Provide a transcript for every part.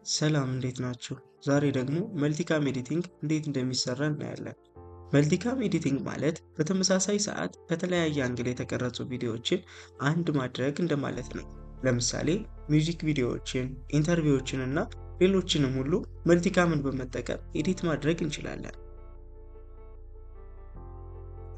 ሰላም እንዴት ናችሁ? ዛሬ ደግሞ መልቲካም ኤዲቲንግ እንዴት እንደሚሰራ እናያለን። መልቲካም ኤዲቲንግ ማለት በተመሳሳይ ሰዓት በተለያየ አንግል የተቀረጹ ቪዲዮዎችን አንድ ማድረግ እንደማለት ነው። ለምሳሌ ሚውዚክ ቪዲዮዎችን፣ ኢንተርቪዎችን እና ሌሎችንም ሁሉ መልቲካምን በመጠቀም ኤዲት ማድረግ እንችላለን።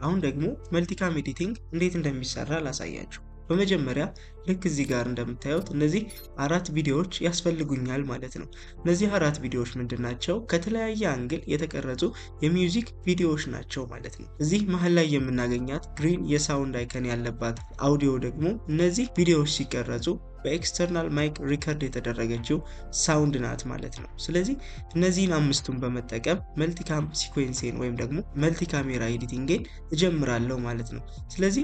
አሁን ደግሞ መልቲካም ኤዲቲንግ እንዴት እንደሚሰራ ላሳያችሁ። በመጀመሪያ ልክ እዚህ ጋር እንደምታዩት እነዚህ አራት ቪዲዮዎች ያስፈልጉኛል ማለት ነው። እነዚህ አራት ቪዲዮዎች ምንድናቸው? ከተለያየ አንግል የተቀረጹ የሚውዚክ ቪዲዮዎች ናቸው ማለት ነው። እዚህ መሀል ላይ የምናገኛት ግሪን የሳውንድ አይከን ያለባት አውዲዮ ደግሞ እነዚህ ቪዲዮዎች ሲቀረጹ በኤክስተርናል ማይክ ሪከርድ የተደረገችው ሳውንድ ናት ማለት ነው። ስለዚህ እነዚህን አምስቱን በመጠቀም መልቲካም ሲኩዌንሴን ወይም ደግሞ መልቲካሜራ ኤዲቲንግን እጀምራለሁ ማለት ነው። ስለዚህ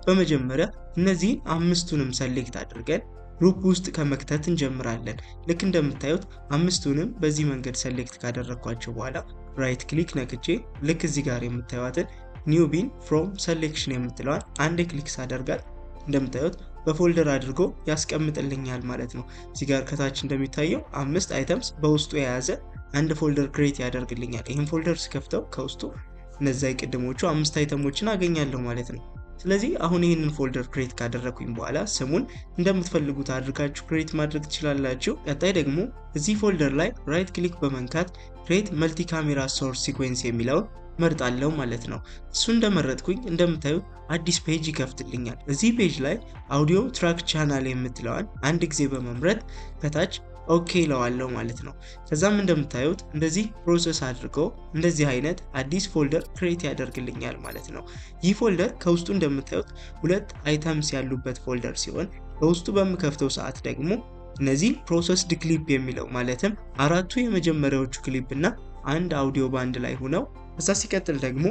በመጀመሪያ እነዚህን አምስቱንም ሰሌክት አድርገን ግሩፕ ውስጥ ከመክተት እንጀምራለን። ልክ እንደምታዩት አምስቱንም በዚህ መንገድ ሰሌክት ካደረኳቸው በኋላ ራይት ክሊክ ነክቼ ልክ እዚህ ጋር የምታዩትን ኒው ቢን ፍሮም ሰሌክሽን የምትለዋን አንድ ክሊክ ሳደርጋት እንደምታዩት በፎልደር አድርጎ ያስቀምጥልኛል ማለት ነው። እዚህ ጋር ከታች እንደሚታየው 5 አይተምስ በውስጡ የያዘ አንድ ፎልደር ክሬት ያደርግልኛል። ይህን ፎልደር ስከፍተው ከውስጡ እነዚያ የቀደሞቹ 5 አይተሞችን አገኛለሁ ማለት ነው። ስለዚህ አሁን ይህንን ፎልደር ክሬት ካደረኩኝ በኋላ ስሙን እንደምትፈልጉት አድርጋችሁ ክሬት ማድረግ ትችላላችሁ። ቀጣይ ደግሞ እዚህ ፎልደር ላይ ራይት ክሊክ በመንካት ክሬት መልቲካሜራ ሶርስ ሲኩዌንስ የሚለውን መርጣለሁ ማለት ነው። እሱ እንደመረጥኩኝ እንደምታዩት አዲስ ፔጅ ይከፍትልኛል። እዚህ ፔጅ ላይ አውዲዮ ትራክ ቻናል የምትለዋን አንድ ጊዜ በመምረጥ ከታች ኦኬ ለዋለሁ ማለት ነው። ከዛም እንደምታዩት እንደዚህ ፕሮሰስ አድርጎ እንደዚህ አይነት አዲስ ፎልደር ክሬት ያደርግልኛል ማለት ነው። ይህ ፎልደር ከውስጡ እንደምታዩት 2 አይተምስ ያሉበት ፎልደር ሲሆን በውስጡ በምከፍተው ሰዓት ደግሞ እነዚህ ፕሮሰስድ ክሊፕ የሚለው ማለትም አራቱ የመጀመሪያዎቹ ክሊፕ እና አንድ አውዲዮ ባንድ ላይ ሆነው እዛ ሲቀጥል ደግሞ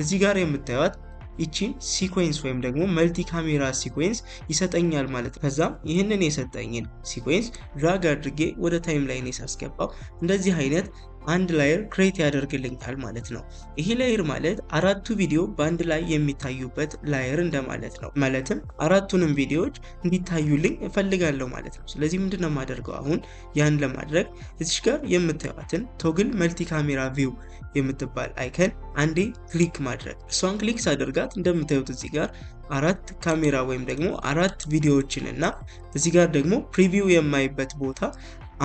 እዚህ ጋር የምታዩት ይቺን ሲኩዌንስ ወይም ደግሞ መልቲካሜራ ሲኩዌንስ ይሰጠኛል ማለት ነው። ከዛም ይህንን የሰጠኝን ሲኩዌንስ ድራግ አድርጌ ወደ ታይም ላይን ሳስገባው እንደዚህ አይነት አንድ ላየር ክሬት ያደርግልኛል ማለት ነው። ይሄ ላየር ማለት አራቱ ቪዲዮ በአንድ ላይ የሚታዩበት ላየር እንደማለት ነው። ማለትም አራቱንም ቪዲዮዎች እንዲታዩልኝ እፈልጋለሁ ማለት ነው። ስለዚህ ምንድነው የማደርገው? አሁን ያን ለማድረግ እዚህ ጋር የምታዩትን ቶግል መልቲካሜራ ቪው የምትባል አይከን አንዴ ክሊክ ማድረግ። እሷን ክሊክ ሳደርጋት እንደምታዩት እዚህ ጋር አራት ካሜራ ወይም ደግሞ አራት ቪዲዮዎችን እና እዚህ ጋር ደግሞ ፕሪቪው የማይበት ቦታ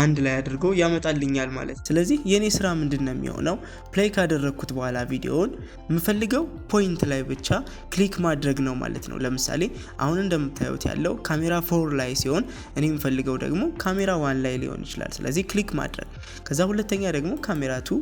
አንድ ላይ አድርጎ ያመጣልኛል ማለት። ስለዚህ የኔ ስራ ምንድነው የሚሆነው? ፕሌይ ካደረኩት በኋላ ቪዲዮውን የምፈልገው ፖይንት ላይ ብቻ ክሊክ ማድረግ ነው ማለት ነው። ለምሳሌ አሁን እንደምታዩት ያለው ካሜራ 4 ላይ ሲሆን እኔ የምፈልገው ደግሞ ካሜራ 1 ላይ ሊሆን ይችላል። ስለዚህ ክሊክ ማድረግ። ከዛ ሁለተኛ ደግሞ ካሜራ 2፣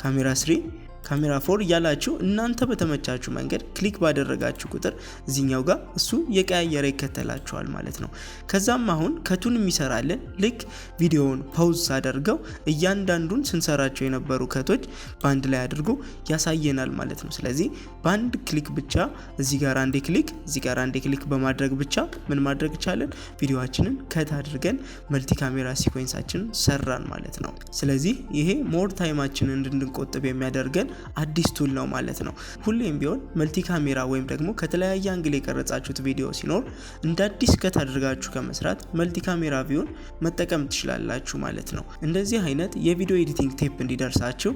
ካሜራ 3፣ ካሜራ 4 እያላችሁ እናንተ በተመቻችሁ መንገድ ክሊክ ባደረጋችሁ ቁጥር እዚህኛው ጋር እሱ የቀያየረ ይከተላችኋል ማለት ነው። ከዛም አሁን ከቱን የሚሰራልን ልክ ቪዲዮውን ፓውዝ አድርገው እያንዳንዱን ስንሰራቸው የነበሩ ከቶች ባንድ ላይ አድርጎ ያሳየናል ማለት ነው። ስለዚህ ባንድ ክሊክ ብቻ እዚህ ጋር አንዴ ክሊክ፣ እዚህ ጋር አንዴ ክሊክ በማድረግ ብቻ ምን ማድረግ ይቻላል? ቪዲዮአችንን ከት አድርገን መልቲካሜራ ሲኩዌንሳችንን ሰራን ማለት ነው። ስለዚህ ይሄ ሞር ታይማችንን እንድንቆጥብ የሚያደርገን አዲስ ቱል ነው ማለት ነው። ሁሌም ቢሆን መልቲካሜራ ወይም ደግሞ ከተለያየ አንግል የቀረጻችሁት ቪዲዮ ሲኖር እንደ አዲስ ከት አድርጋችሁ ከመስራት መልቲካሜራ ቪውን መጠቀም ትችላላችሁ ማለት ነው። እንደዚህ አይነት የቪዲዮ ኤዲቲንግ ቲፕ እንዲደርሳችሁ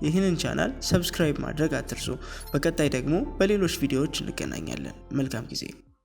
ይህንን ቻናል ሰብስክራይብ ማድረግ አትርሱ። በቀጣይ ደግሞ በሌሎች ቪዲዮዎች እንገናኛለን። መልካም ጊዜ።